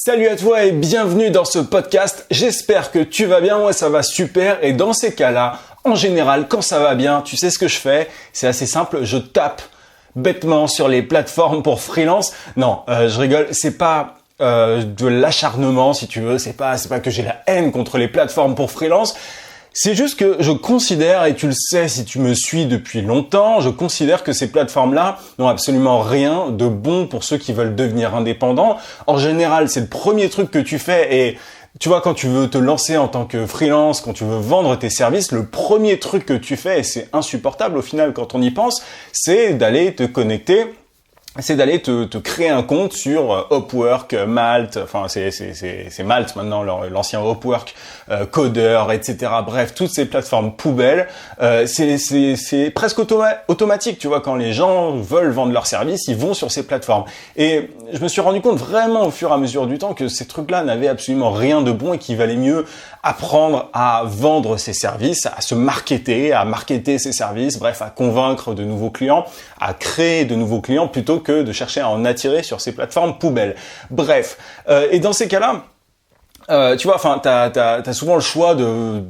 Salut à toi et bienvenue dans ce podcast. J'espère que tu vas bien, moi ça va super et dans ces cas-là, en général, quand ça va bien, tu sais ce que je fais? C'est assez simple, je tape bêtement sur les plateformes pour freelance. Non, je rigole, c'est pas de l'acharnement si tu veux, c'est pas que j'ai la haine contre les plateformes pour freelance. C'est juste que je considère, et tu le sais si tu me suis depuis longtemps, je considère que ces plateformes-là n'ont absolument rien de bon pour ceux qui veulent devenir indépendants. En général, c'est le premier truc que tu fais et tu vois, quand tu veux te lancer en tant que freelance, quand tu veux vendre tes services, le premier truc que tu fais, et c'est insupportable au final quand on y pense, c'est d'aller te connecter. C'est d'aller te créer un compte sur Upwork, Malt, enfin c'est Malt maintenant, l'ancien Upwork, Coder, etc. Bref, toutes ces plateformes poubelles, c'est presque automatique, tu vois, quand les gens veulent vendre leurs services, ils vont sur ces plateformes. Et je me suis rendu compte vraiment au fur et à mesure du temps que ces trucs-là n'avaient absolument rien de bon et qu'il valait mieux apprendre à vendre ses services, à se marketer, à marketer ses services, bref, à convaincre de nouveaux clients, à créer de nouveaux clients plutôt que de chercher à en attirer sur ces plateformes poubelles. Bref, et dans ces cas-là, tu vois, enfin, t'as souvent le choix de...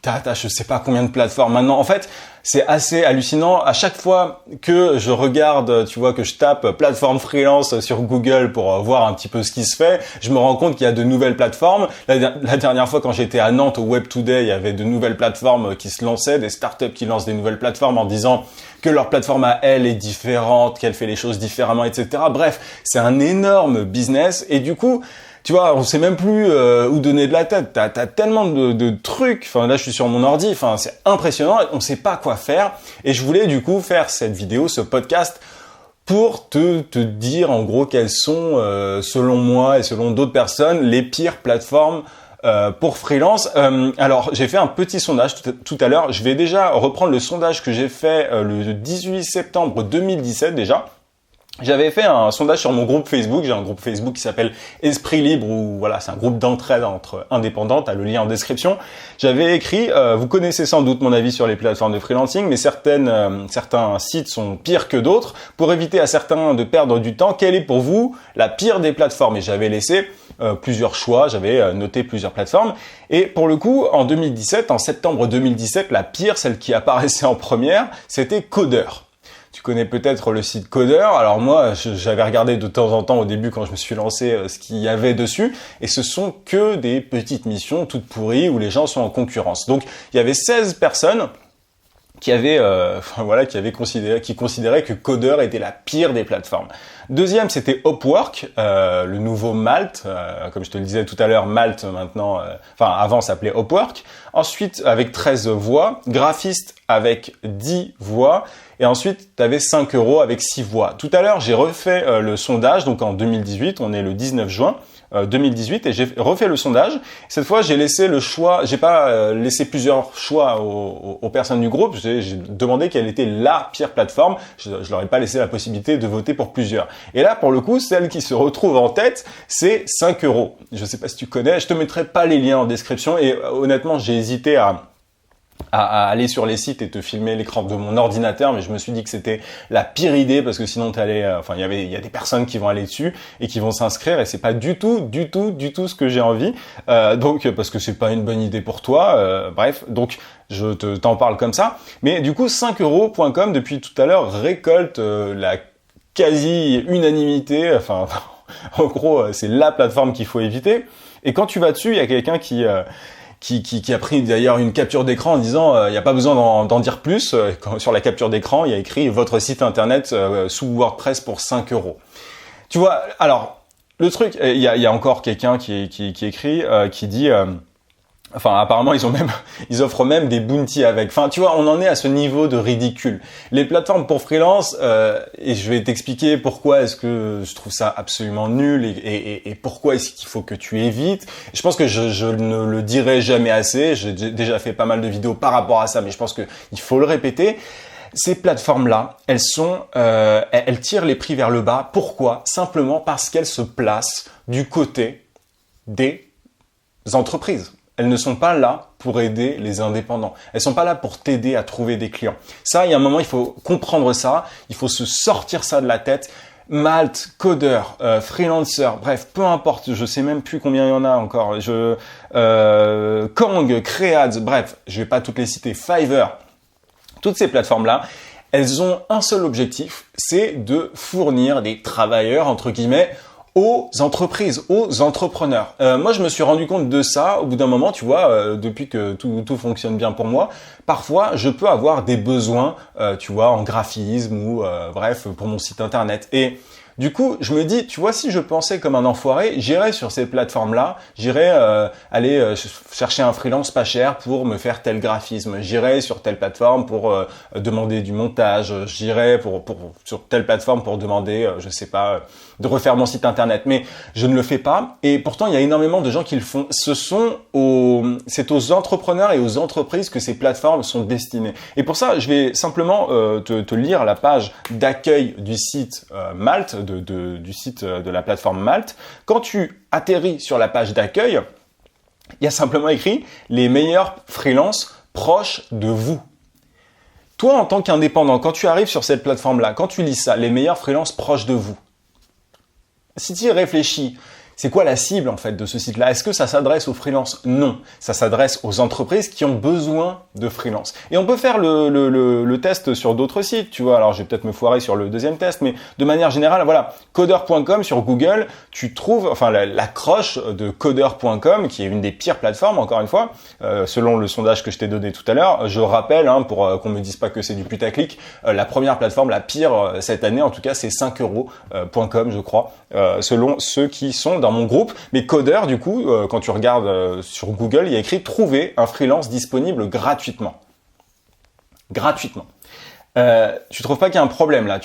T'as je sais pas combien de plateformes maintenant. En fait, c'est assez hallucinant. À chaque fois que je regarde, tu vois, que je tape plateforme freelance sur Google pour voir un petit peu ce qui se fait, je me rends compte qu'il y a de nouvelles plateformes. La dernière fois, quand j'étais à Nantes au Web Today, il y avait de nouvelles plateformes qui se lançaient, des startups qui lancent des nouvelles plateformes en disant que leur plateforme à elle est différente, qu'elle fait les choses différemment, etc. Bref, c'est un énorme business et du coup, tu vois, on sait même plus où donner de la tête. T'as tellement de trucs. Enfin, là, je suis sur mon ordi. Enfin, c'est impressionnant. On sait pas quoi faire. Et je voulais du coup faire cette vidéo, ce podcast, pour te dire en gros quelles sont, selon moi et selon d'autres personnes, les pires plateformes pour freelance. Alors, j'ai fait un petit sondage tout à l'heure. Je vais déjà reprendre le sondage que j'ai fait le 18 septembre 2017 déjà. J'avais fait un sondage sur mon groupe Facebook. J'ai un groupe Facebook qui s'appelle Esprit Libre où voilà, c'est un groupe d'entraide entre indépendants. T'as le lien en description. J'avais écrit, vous connaissez sans doute mon avis sur les plateformes de freelancing, mais certains sites sont pires que d'autres. Pour éviter à certains de perdre du temps, quelle est pour vous la pire des plateformes? Et j'avais laissé plusieurs choix. J'avais noté plusieurs plateformes. Et pour le coup, en 2017, en septembre 2017, la pire, celle qui apparaissait en première, c'était Coder. Tu connais peut-être le site Coder. Alors moi, j'avais regardé de temps en temps au début quand je me suis lancé ce qu'il y avait dessus. Et ce sont que des petites missions toutes pourries où les gens sont en concurrence. Donc il y avait 16 personnes qui considéraient que Coder était la pire des plateformes. Deuxième, c'était Upwork, le nouveau Malt, comme je te le disais tout à l'heure, Malt maintenant, avant ça s'appelait Upwork. Ensuite, avec 13 voix, graphiste avec 10 voix, et ensuite, tu avais 5 € avec 6 voix. Tout à l'heure, j'ai refait le sondage, donc en 2018, on est le 19 juin 2018, et j'ai refait le sondage. Cette fois, j'ai laissé le choix, j'ai pas laissé plusieurs choix aux personnes du groupe, j'ai demandé quelle était la pire plateforme, je leur ai pas laissé la possibilité de voter pour plusieurs. Et là, pour le coup, celle qui se retrouve en tête, c'est 5 €. Je sais pas si tu connais, je te mettrai pas les liens en description, et honnêtement, j'ai hésité à aller sur les sites et te filmer l'écran de mon ordinateur, mais je me suis dit que c'était la pire idée parce que sinon il y a des personnes qui vont aller dessus et qui vont s'inscrire et c'est pas du tout ce que j'ai envie. Donc parce que c'est pas une bonne idée pour toi. Bref, donc je t'en parle comme ça. Mais du coup 5euros.com depuis tout à l'heure récolte la quasi-unanimité. Enfin, en gros, c'est la plateforme qu'il faut éviter. Et quand tu vas dessus, il y a quelqu'un qui a pris d'ailleurs une capture d'écran en disant il n'y a pas besoin d'en dire plus. Sur la capture d'écran, il y a écrit votre site internet sous WordPress pour 5 €. Tu vois, alors le truc, il y a encore quelqu'un qui écrit, qui dit apparemment, ils offrent même des bounties avec. Enfin, tu vois, on en est à ce niveau de ridicule. Les plateformes pour freelance, et je vais t'expliquer pourquoi est-ce que je trouve ça absolument nul et pourquoi est-ce qu'il faut que tu évites. Je pense que je ne le dirai jamais assez. J'ai déjà fait pas mal de vidéos par rapport à ça, mais je pense que il faut le répéter. Ces plateformes-là, elles tirent les prix vers le bas. Pourquoi? Simplement parce qu'elles se placent du côté des entreprises. Elles ne sont pas là pour aider les indépendants. Elles sont pas là pour t'aider à trouver des clients. Ça, il y a un moment, il faut comprendre ça. Il faut se sortir ça de la tête. Malt, Codeur, Freelancer, bref, peu importe, je sais même plus combien il y en a encore. Kang, Creads, bref, je vais pas toutes les citer. Fiverr, toutes ces plateformes-là, elles ont un seul objectif, c'est de fournir des travailleurs, entre guillemets, aux entreprises, aux entrepreneurs. Moi, je me suis rendu compte de ça au bout d'un moment, tu vois, depuis que tout fonctionne bien pour moi. Parfois, je peux avoir des besoins, tu vois, en graphisme ou bref, pour mon site internet. Et du coup, je me dis, tu vois, si je pensais comme un enfoiré, j'irais sur ces plateformes-là, j'irais aller chercher un freelance pas cher pour me faire tel graphisme, j'irais sur telle plateforme pour demander du montage, j'irais sur telle plateforme pour demander, je sais pas, de refaire mon site internet. Mais je ne le fais pas, et pourtant il y a énormément de gens qui le font. C'est aux entrepreneurs et aux entreprises que ces plateformes sont destinées. Et pour ça, je vais simplement te lire la page d'accueil du site Malt, du site de la plateforme Malt. Quand tu atterris sur la page d'accueil, il y a simplement écrit « Les meilleurs freelances proches de vous ». Toi, en tant qu'indépendant, quand tu arrives sur cette plateforme-là, quand tu lis ça, « Les meilleurs freelances proches de vous », si tu y réfléchis, c'est quoi la cible en fait de ce site-là? Est-ce que ça s'adresse aux freelances? Non, ça s'adresse aux entreprises qui ont besoin de freelance. Et on peut faire le test sur d'autres sites, tu vois. Alors je vais peut-être me foirer sur le deuxième test, mais de manière générale, voilà, codeur.com sur Google, tu trouves, enfin l'accroche de codeur.com, qui est une des pires plateformes, encore une fois, selon le sondage que je t'ai donné tout à l'heure. Je rappelle, pour qu'on me dise pas que c'est du putaclic, la première plateforme, la pire cette année, en tout cas, c'est 5euros.com, je crois, selon ceux qui sont dans mon groupe. Mais Codeur, du coup, quand tu regardes sur Google, il y a écrit « Trouver un freelance disponible gratuitement ». Gratuitement. Tu trouves pas qu'il y a un problème là?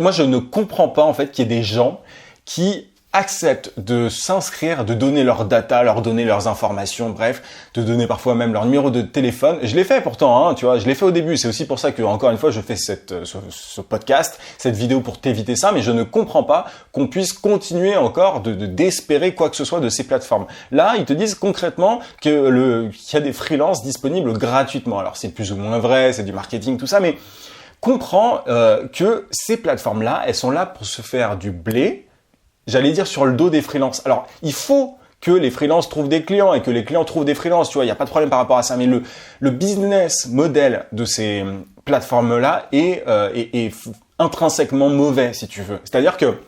Moi, je ne comprends pas en fait qu'il y ait des gens qui acceptent de s'inscrire, de donner leurs data, leur donner leurs informations, bref, de donner parfois même leur numéro de téléphone. Je l'ai fait pourtant, tu vois, je l'ai fait au début. C'est aussi pour ça que, encore une fois, je fais ce podcast, cette vidéo pour t'éviter ça, mais je ne comprends pas qu'on puisse continuer encore d'espérer quoi que ce soit de ces plateformes. Là, ils te disent concrètement qu'il y a des freelances disponibles gratuitement. Alors, c'est plus ou moins vrai, c'est du marketing, tout ça, mais comprends que ces plateformes-là, elles sont là pour se faire du blé, j'allais dire sur le dos des freelances. Alors, il faut que les freelances trouvent des clients et que les clients trouvent des freelances, tu vois, il n'y a pas de problème par rapport à ça. Mais le business model de ces plateformes-là est intrinsèquement mauvais, si tu veux. C'est-à-dire que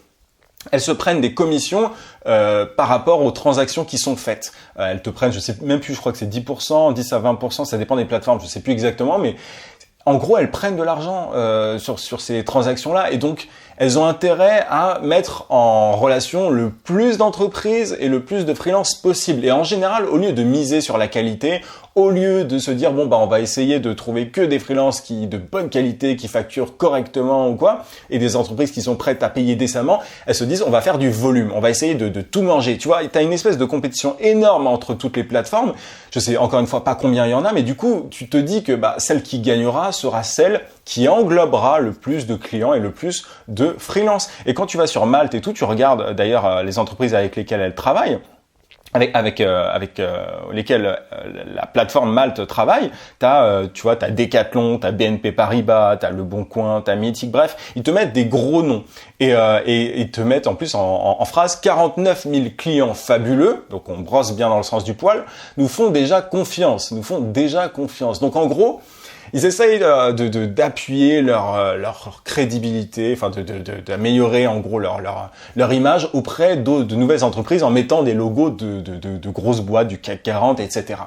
elles se prennent des commissions par rapport aux transactions qui sont faites. Elles te prennent, je sais même plus, je crois que c'est 10%, 10 à 20%, ça dépend des plateformes, je sais plus exactement, mais en gros, elles prennent de l'argent sur ces transactions-là, et donc elles ont intérêt à mettre en relation le plus d'entreprises et le plus de freelances possible. Et en général, au lieu de miser sur la qualité, au lieu de se dire on va essayer de trouver que des freelances de bonne qualité, qui facturent correctement ou quoi, et des entreprises qui sont prêtes à payer décemment, elles se disent on va faire du volume, on va essayer de tout manger. Tu vois, tu as une espèce de compétition énorme entre toutes les plateformes. Je sais encore une fois pas combien il y en a, mais du coup, tu te dis que celle qui gagnera sera celle qui englobera le plus de clients et le plus de freelance. Et quand tu vas sur Malt et tout, tu regardes d'ailleurs les entreprises avec lesquelles elles travaillent, avec lesquelles la plateforme Malt travaille, t'as Decathlon, t'as BNP Paribas, t'as Le Bon Coin, t'as Mythique, bref, ils te mettent des gros noms et ils te mettent en plus en phrase 49 000 clients fabuleux, donc on brosse bien dans le sens du poil, nous font déjà confiance. Donc en gros, ils essayent d'appuyer leur crédibilité, enfin d'améliorer en gros leur image auprès de nouvelles entreprises en mettant des logos de grosses boîtes du CAC 40, etc.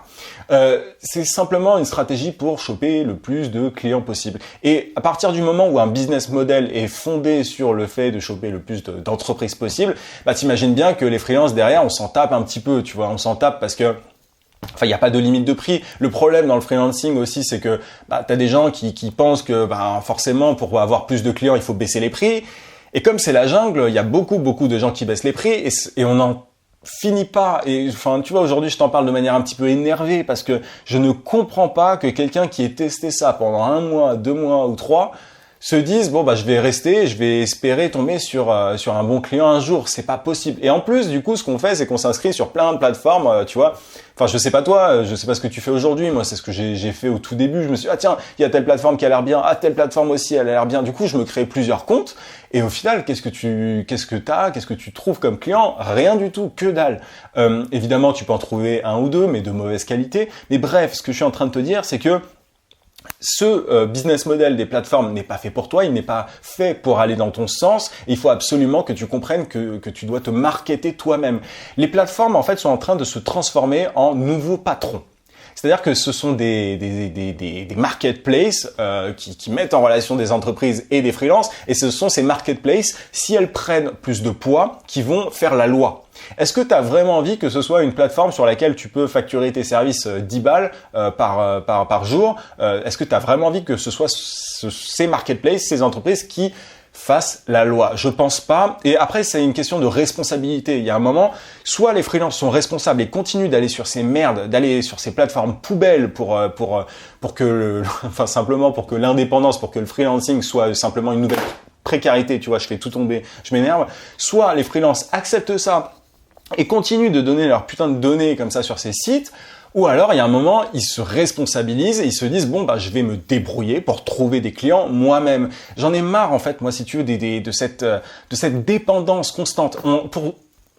C'est simplement une stratégie pour choper le plus de clients possible. Et à partir du moment où un business model est fondé sur le fait de choper le plus d'entreprises possible, t'imagines bien que les freelances derrière, on s'en tape un petit peu, tu vois, on s'en tape parce que il n'y a pas de limite de prix. Le problème dans le freelancing aussi, c'est que tu as des gens qui pensent que forcément, pour avoir plus de clients, il faut baisser les prix. Et comme c'est la jungle, il y a beaucoup de gens qui baissent les prix et on n'en finit pas. Et tu vois, aujourd'hui, je t'en parle de manière un petit peu énervée parce que je ne comprends pas que quelqu'un qui ait testé ça pendant 1 mois, 2 mois ou 3 se disent bon bah je vais rester, je vais espérer tomber sur un bon client un jour. C'est pas possible. Et en plus du coup ce qu'on fait c'est qu'on s'inscrit sur plein de plateformes, tu vois. Enfin je sais pas toi, je sais pas ce que tu fais aujourd'hui. Moi c'est ce que j'ai fait au tout début. Je me suis dit, ah tiens il y a telle plateforme qui a l'air bien, ah telle plateforme aussi elle a l'air bien. Du coup je me crée plusieurs comptes et au final qu'est-ce que tu trouves comme client? Rien du tout, que dalle. Évidemment tu peux en trouver un ou deux mais de mauvaise qualité. Mais bref ce que je suis en train de te dire c'est que ce business model des plateformes n'est pas fait pour toi, il n'est pas fait pour aller dans ton sens. Et il faut absolument que tu comprennes que tu dois te marketer toi-même. Les plateformes, en fait, sont en train de se transformer en nouveaux patrons. C'est-à-dire que ce sont des marketplaces qui mettent en relation des entreprises et des freelances. Et ce sont ces marketplaces, si elles prennent plus de poids, qui vont faire la loi. Est-ce que tu as vraiment envie que ce soit une plateforme sur laquelle tu peux facturer tes services 10 balles par jour? Est-ce que tu as vraiment envie que ce soit ces marketplaces, ces entreprises qui fassent la loi? Je pense pas. Et après, c'est une question de responsabilité. Il y a un moment, soit les freelances sont responsables et continuent d'aller sur ces merdes, d'aller sur ces plateformes poubelles pour que simplement pour que l'indépendance, pour que le freelancing soit simplement une nouvelle précarité, tu vois, je fais tout tomber, je m'énerve. Soit les freelances acceptent ça et continuent de donner leur putain de données comme ça sur ces sites, ou alors il y a un moment, ils se responsabilisent et ils se disent bon bah je vais me débrouiller pour trouver des clients moi-même. J'en ai marre en fait, moi si tu veux, de cette dépendance constante.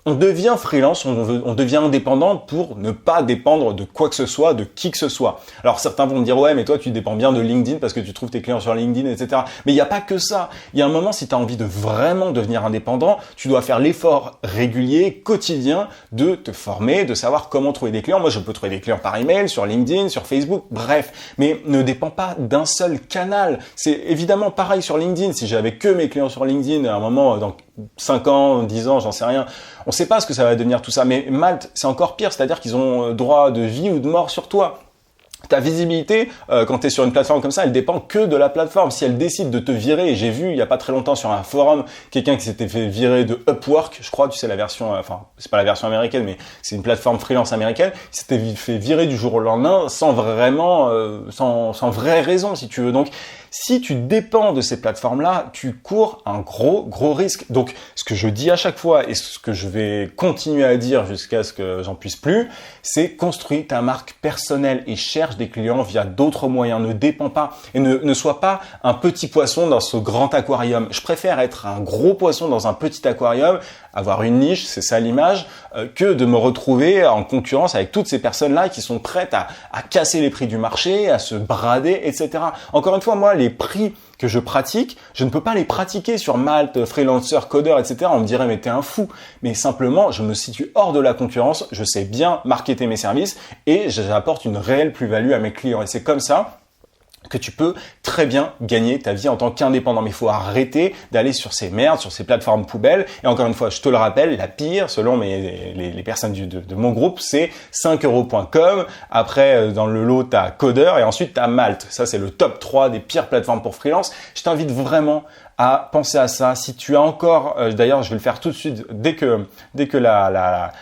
On devient freelance, on devient indépendant pour ne pas dépendre de quoi que ce soit, de qui que ce soit. Alors certains vont me dire ouais mais toi tu dépends bien de LinkedIn parce que tu trouves tes clients sur LinkedIn, etc. Mais il n'y a pas que ça. Il y a un moment, si tu as envie de vraiment devenir indépendant, tu dois faire l'effort régulier, quotidien de te former, de savoir comment trouver des clients. Moi je peux trouver des clients par email, sur LinkedIn, sur Facebook, bref. Mais ne dépend pas d'un seul canal. C'est évidemment pareil sur LinkedIn. Si j'avais que mes clients sur LinkedIn à un moment, dans 5 ans, 10 ans, j'en sais rien. On ne sait pas ce que ça va devenir tout ça. Mais Malte, c'est encore pire. C'est-à-dire qu'ils ont droit de vie ou de mort sur toi. Ta visibilité, quand tu es sur une plateforme comme ça, elle dépend que de la plateforme. Si elle décide de te virer, et j'ai vu il y a pas très longtemps sur un forum quelqu'un qui s'était fait virer de Upwork, je crois, tu sais la version, enfin c'est pas la version américaine, mais c'est une plateforme freelance américaine, qui s'était fait virer du jour au lendemain sans vraie raison si tu veux. Donc si tu dépends de ces plateformes-là, tu cours un gros risque. Donc ce que je dis à chaque fois et ce que je vais continuer à dire jusqu'à ce que j'en puisse plus, c'est construis ta marque personnelle et cherche des clients via d'autres moyens. Ne dépends pas et ne sois pas un petit poisson dans ce grand aquarium. Je préfère être un gros poisson dans un petit aquarium, avoir une niche, c'est ça l'image, que de me retrouver en concurrence avec toutes ces personnes-là qui sont prêtes à casser les prix du marché, à se brader, etc. Encore une fois, moi, les prix que je pratique, je ne peux pas les pratiquer sur Malte, Freelancer, Codeur, etc. On me dirait mais t'es un fou. Mais simplement, je me situe hors de la concurrence, je sais bien marketer mes services et j'apporte une réelle plus-value à mes clients. Et c'est comme ça que tu peux très bien gagner ta vie en tant qu'indépendant. Mais il faut arrêter d'aller sur ces merdes, sur ces plateformes poubelles. Et encore une fois, je te le rappelle, la pire, selon les personnes de mon groupe, c'est 5euros.com. Après, dans le lot, tu as Codeur et ensuite tu as Malte. Ça, c'est le top 3 des pires plateformes pour freelance. Je t'invite vraiment à penser à ça. Si tu as encore, d'ailleurs, je vais le faire tout de suite dès que la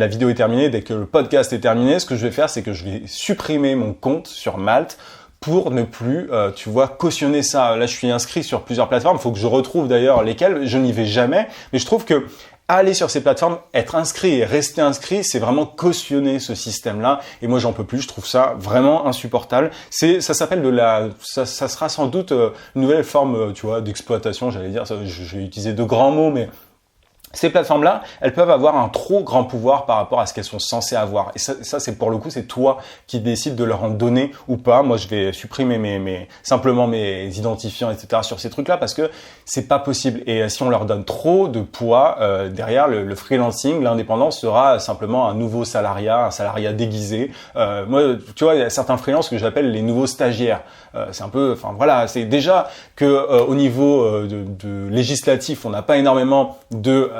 vidéo est terminée, dès que le podcast est terminé, ce que je vais faire, c'est que je vais supprimer mon compte sur Malte pour ne plus, tu vois, cautionner ça. Là, je suis inscrit sur plusieurs plateformes. Il faut que je retrouve d'ailleurs lesquelles. Je n'y vais jamais. Mais je trouve que aller sur ces plateformes, être inscrit et rester inscrit, c'est vraiment cautionner ce système-là. Et moi, j'en peux plus. Je trouve ça vraiment insupportable. Ça s'appelle ça sera sans doute une nouvelle forme, tu vois, d'exploitation. J'allais dire, je vais utiliser de grands mots, mais ces plateformes-là, elles peuvent avoir un trop grand pouvoir par rapport à ce qu'elles sont censées avoir. Et ça c'est pour le coup, c'est toi qui décides de leur en donner ou pas. Moi, je vais supprimer simplement mes identifiants, etc. sur ces trucs-là parce que c'est pas possible. Et si on leur donne trop de poids, derrière le freelancing, l'indépendance sera simplement un nouveau salariat, un salariat déguisé. Moi, tu vois, il y a certains freelances que j'appelle les nouveaux stagiaires. C'est un peu, enfin voilà, c'est déjà que au niveau de législatif, on n'a pas énormément de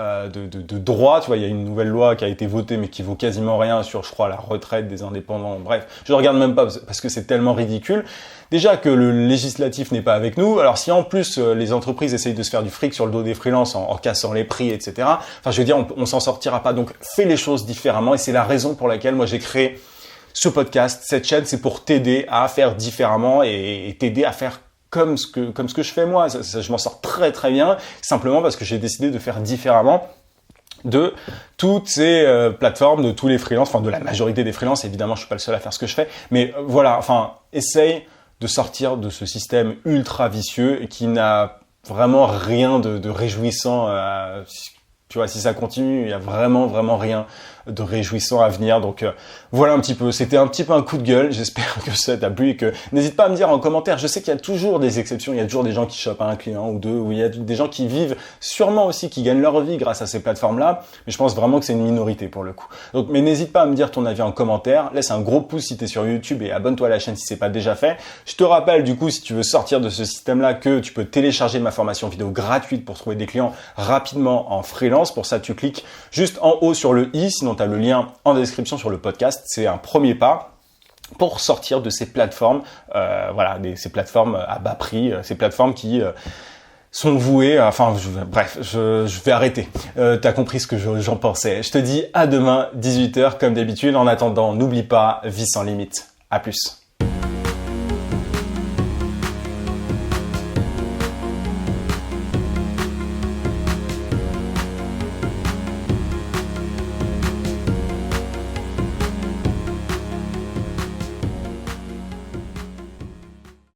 droit, tu vois, il y a une nouvelle loi qui a été votée mais qui vaut quasiment rien sur, je crois, la retraite des indépendants. Bref, je ne regarde même pas parce que c'est tellement ridicule. Déjà que le législatif n'est pas avec nous. Alors si en plus les entreprises essayent de se faire du fric sur le dos des freelances en cassant les prix, etc. Enfin, je veux dire, on s'en sortira pas. Donc, fais les choses différemment et c'est la raison pour laquelle moi j'ai créé ce podcast, cette chaîne, c'est pour t'aider à faire différemment et t'aider à faire comme ce que je fais moi. Je m'en sors très très bien, simplement parce que j'ai décidé de faire différemment de toutes ces plateformes, de tous les freelances, enfin de la majorité des freelances. Évidemment, je suis pas le seul à faire ce que je fais, mais voilà, enfin, essaye de sortir de ce système ultra vicieux et qui n'a vraiment rien de réjouissant. Tu vois, si ça continue, il y a vraiment rien de réjouissant à venir. Donc voilà un petit peu. C'était un petit peu un coup de gueule. J'espère que ça t'a plu et que n'hésite pas à me dire en commentaire. Je sais qu'il y a toujours des exceptions. Il y a toujours des gens qui chopent un client ou deux, ou il y a des gens qui vivent sûrement aussi, qui gagnent leur vie grâce à ces plateformes-là. Mais je pense vraiment que c'est une minorité pour le coup. Donc, mais n'hésite pas à me dire ton avis en commentaire. Laisse un gros pouce si t'es sur YouTube et abonne-toi à la chaîne si c'est pas déjà fait. Je te rappelle du coup, si tu veux sortir de ce système-là, que tu peux télécharger ma formation vidéo gratuite pour trouver des clients rapidement en freelance. Pour ça, tu cliques juste en haut sur le i, sinon tu as le lien en description sur le podcast. C'est un premier pas pour sortir de ces plateformes, ces plateformes à bas prix, ces plateformes qui sont vouées, je vais arrêter. T'as compris ce que j'en pensais. Je te dis à demain, 18h comme d'habitude. En attendant, n'oublie pas, vis sans limite. À plus.